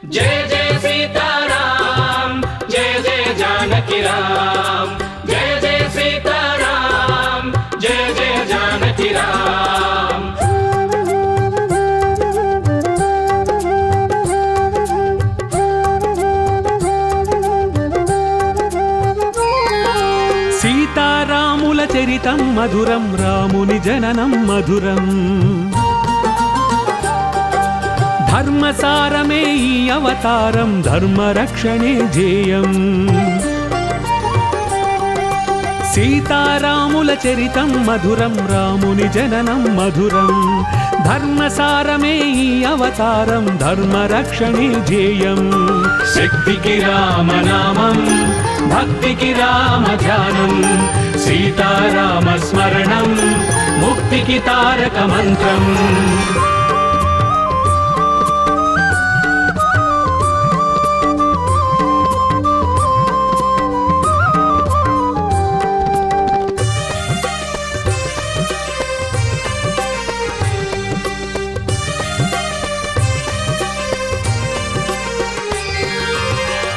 जय जय सीताराम, जय जय जानकी राम, जय जय सीताराम, जय जय जानकी राम। సీతారాముల చరితం మధురం, రాముని జననం మధురం. ధర్మసారమే ఈ అవతారం, ధర్మరక్షణే ధ్యేయం. సీతారాముల చరితం మధురం, రాముని జననం మధురం. ధర్మసారమే ఈ అవతారం, ధర్మరక్షణే ధ్యేయం. శక్తికి రామనామం, భక్తికి రామ ధ్యానం, సీతారామ స్మరణం ముక్తికి తారక మంత్రం.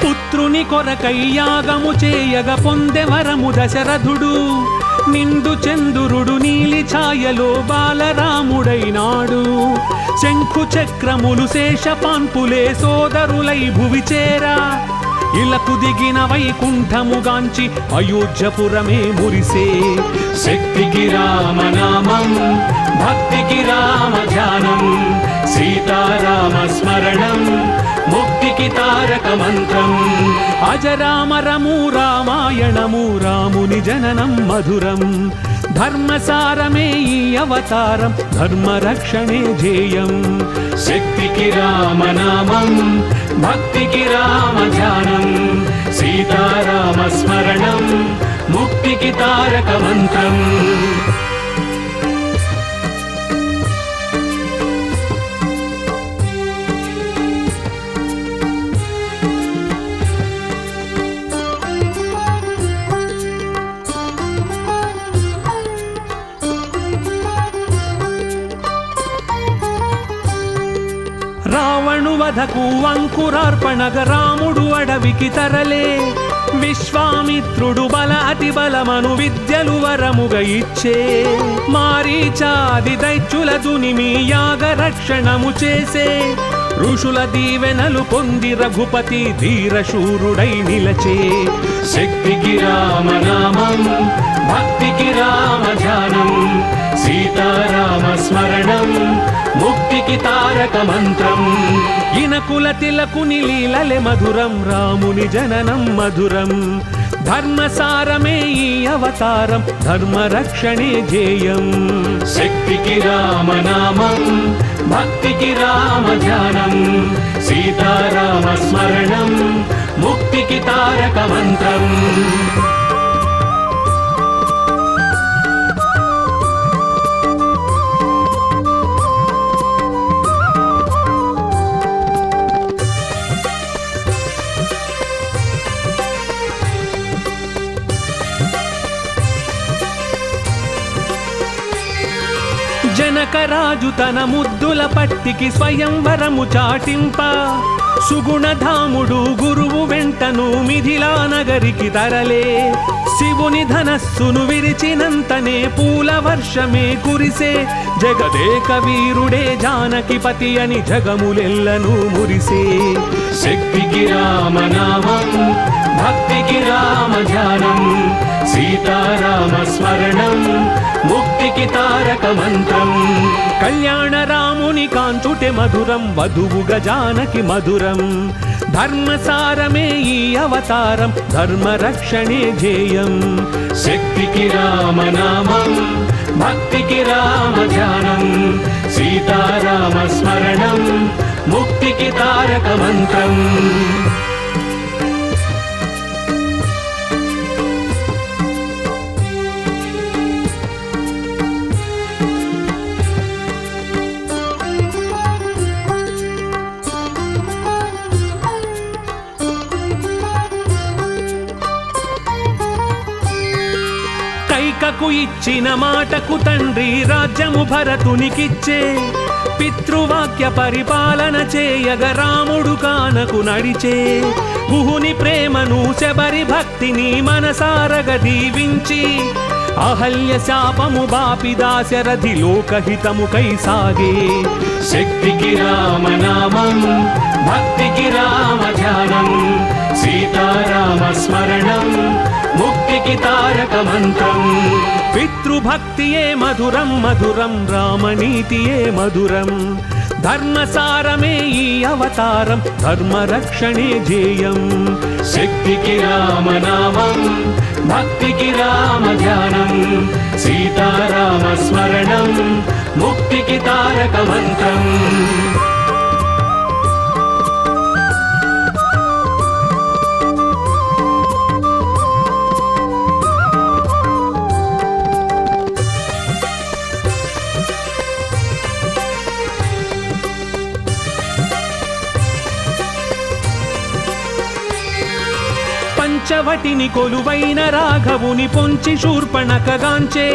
పుత్రుని కొరకై యాగము చేయగ పొందెవరము దశరథుడు. నిండు చంద్రుడు నీలి ఛాయలో బాలరాముడైనాడు. శంఖు చక్రములు శేషపాన్పులే సోదరులై భువి చేరా. ఇలకు దిగిన వైకుంఠముగాంచి అయోధ్యపురమే మురిసే. శక్తికి రామనామం, భక్తికి రామ ధ్యానం, సీతారామ స్మరణం ముక్తికి తారక మంత్రం. అజరామరము రామాయణము, రాముని జననం మధురం. ధర్మసారమే ఈ అవతారం, ధర్మరక్షణే ధ్యేయం. శక్తికి రామనామం, భక్తికి రామ ధ్యానం, సీతారామ స్మరణం ముక్తికి తారక మంత్రం. రావణు వధకు అంకురార్పణగ రాముడు అడవికి తరలే. విశ్వామిత్రుడు బల అతి బలమను విద్యలు వరముగ ఇచ్చే. మారీచాది దైత్యుల దునిమి యాగ రక్షణము చేసే. ఋషుల దీవెనలు పొంది రఘుపతి ధీరశూరుడై నిలచే. శక్తికి రామనామం, భక్తికి రామ ధ్యానం, సీతారామ స్మరణం ముక్తికి తారక మంత్రం. ఇనకుల తిలకుని లీలలే మధురం, రాముని జననం మధురం. ధర్మసారమే ఈ అవతారం, ధర్మరక్షణే ధ్యేయం. శక్తికి రామనామం, భక్తికి రామ ధ్యానం, సీతారామ స్మరణం ముక్తికి తారక మంత్రం. జనకరాజు తన ముద్దుల పట్టికి స్వయంవరము చాటింప. సుగుణధాముడు గురువు వెంటను మిథిలా నగరికి తరలే. శివుని ధనస్సును విరిచినంతనే పూల వర్షమే కురిసే. జగదేక వీరుడే జానకిపతి అని జగములెల్లను మురిసే. శక్తికి రామనామం, భక్తికి రామ ధ్యానం, సీతారామ స్మరణం ముక్తికి తారక మంత్రం. కళ్యాణ రాముని కాంచుటే మధురం, వధువుగా జానకి మధురం. ధర్మసారమే ఈ అవతారం, ధర్మరక్షణే ధ్యేయం. శక్తికి రామనామం, భక్తికి రామ ధ్యానం, సీతారామ స్మరణం ముక్తికి తారక మంత్రం. కైకకు ఇచ్చిన మాటకు తండ్రి రాజ్యము భరతునికిచ్చే. పితృవాక్య పరిపాలన చేయగ రాముడు కానకు నడిచే గుహుని ప్రేమను శబరి భక్తిని మనసారగ దీవించి అహల్య శాపము బాపి దాశరథి లోకహితముకై సాగే శక్తికి రామనామం భక్తికి రామ ధ్యానం సీతారామ స్మరణం ముక్తికి తారక మంత్రం పితృభక్తియే మధురం మధురం రామనీతియే మధురం ధర్మసారమే ఈ అవతారం ధర్మరక్షణే ధ్యేయం శక్తికి రామనామం భక్తికి రామ ధ్యానం సీతారామ స్మరణం ముక్తికి తారక మంత్రం పంచవటిని కొలువైన రాఘవుని పొంచి శూర్పణకగాంచే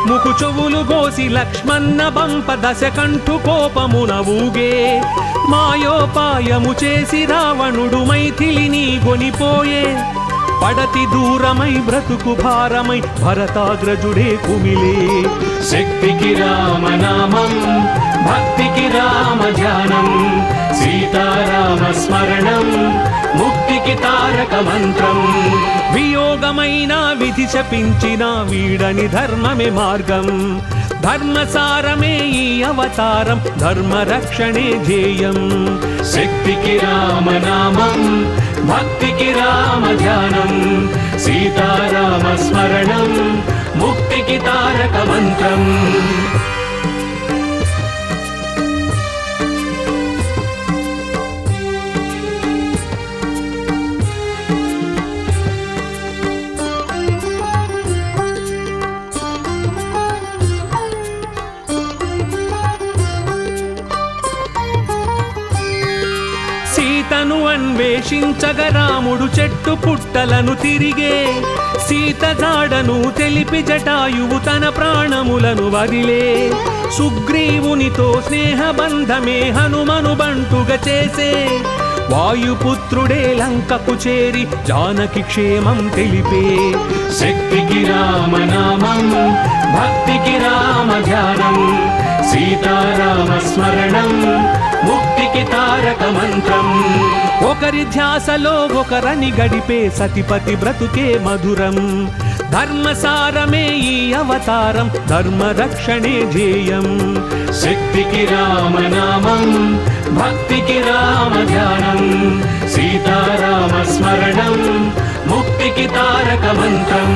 ముకు చెవులు గోసి లక్ష్మణ బంప దశకంఠు కోపమున ఊగే మాయోపాయము చేసి రావణుడు మైథిలిని గొనిపోయే పడతి దూరమై బ్రతుకు భారమై భరతాగ్రజుడే కుమిలే శక్తికి రామనామం భక్తికి రామ ధ్యానం సీతారామ స్మరణం ముక్తికి తారక మంత్రం వియోగమైన విధి శపించిన వీడని ధర్మమే మార్గం ధర్మసారమే ఈ అవతారం ధర్మరక్షణే ధ్యేయం శక్తికి రామనామం భక్తికి రామ ధ్యానం సీతారామ స్మరణం ముక్తికి తారక మంత్రం సీతను అన్వేషించగ రాముడు చెట్టు పుట్టలను తిరిగే సీత జాడను తెలిపి జటాయువు తన ప్రాణములను వదిలే సుగ్రీవునితో స్నేహబంధమే హనుమను బంటుగా చేసే వాయుపుత్రుడే లంకకు చేరి జానకి క్షేమం తెలిపే శక్తికి రామనామం భక్తికి రామ ధ్యానం సీతారామ స్మరణం ముక్తికి తారక మంత్రం ఒకరి ధ్యాసలో ఒకరని గడిపే సతిపతి బ్రతుకే మధురం ధర్మసారమే ఈ అవతారం ధర్మరక్షణే ధ్యేయం శక్తికి రామనామం భక్తికి రామ ధ్యానం సీతారామ స్మరణం ముక్తికి తారక మంత్రం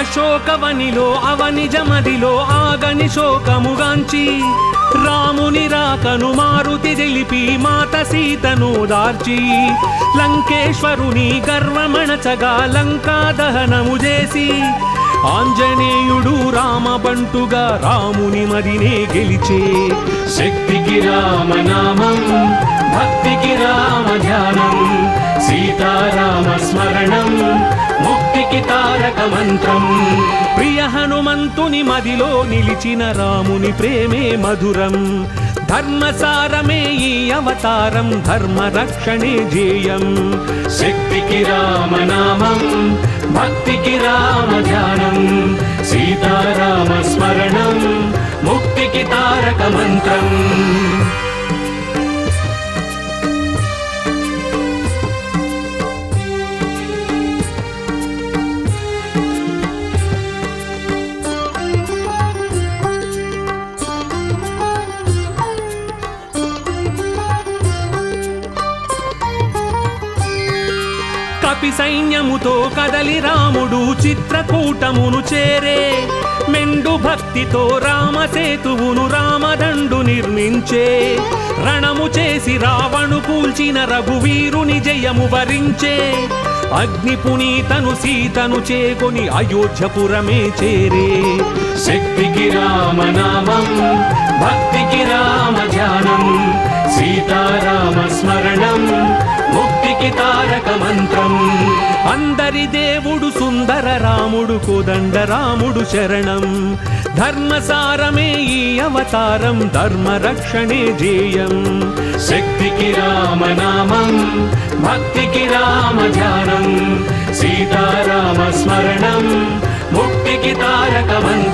అశోకవనిలో అవనిజమదిలో ఆగని శోకముగాంచి రాముని రాకను మారుతి తెలిపి మాత సీతను దార్చి లంకేశ్వరుని గర్వమణచగా లంకా దహనము చేసి ఆంజనేయుడు రామబంటుగా రాముని మదినే గెలిచే శక్తికి రామనామం భక్తికి రామ ధ్యానం సీతారామ స్మరణం ముక్తికి తారక మంత్రం ప్రియ హనుమంతుని మదిలో నిలిచిన రాముని ప్రేమే మధురం ధర్మసారమే ఈ అవతారం ధర్మరక్షణే ధ్యేయం శక్తికి రామనామం భక్తికి రామ ధ్యానం సీతారామ స్మరణం ముక్తికి తారక మంత్రం కపి సైన్యముతో కదలి రాముడు చిత్రకూటమును చేరే మెండు భక్తితో రామసేతువును రామదండు నిర్మించే రణము చేసి రావణు కూల్చిన రఘువీరుని జయము వరించే అగ్ని పునీతను సీతను చేకొని అయోధ్యపురమే చేరే. శక్తికి రామనామం, భక్తికి రామ ధ్యానం, సీతారామ స్మరణం ముక్తికి తారక మంత్రం. అందరి దేవుడు సుందర రాముడు కోదండ రాముడు శరణం. ధర్మసారమే ఈ అవతారం, ధర్మ రక్షణే జేయం. శక్తికి రామనామం, భక్తికి రామ ధ్యానం, సీతారామ స్మరణం ముక్తికి తారక మంత్రం.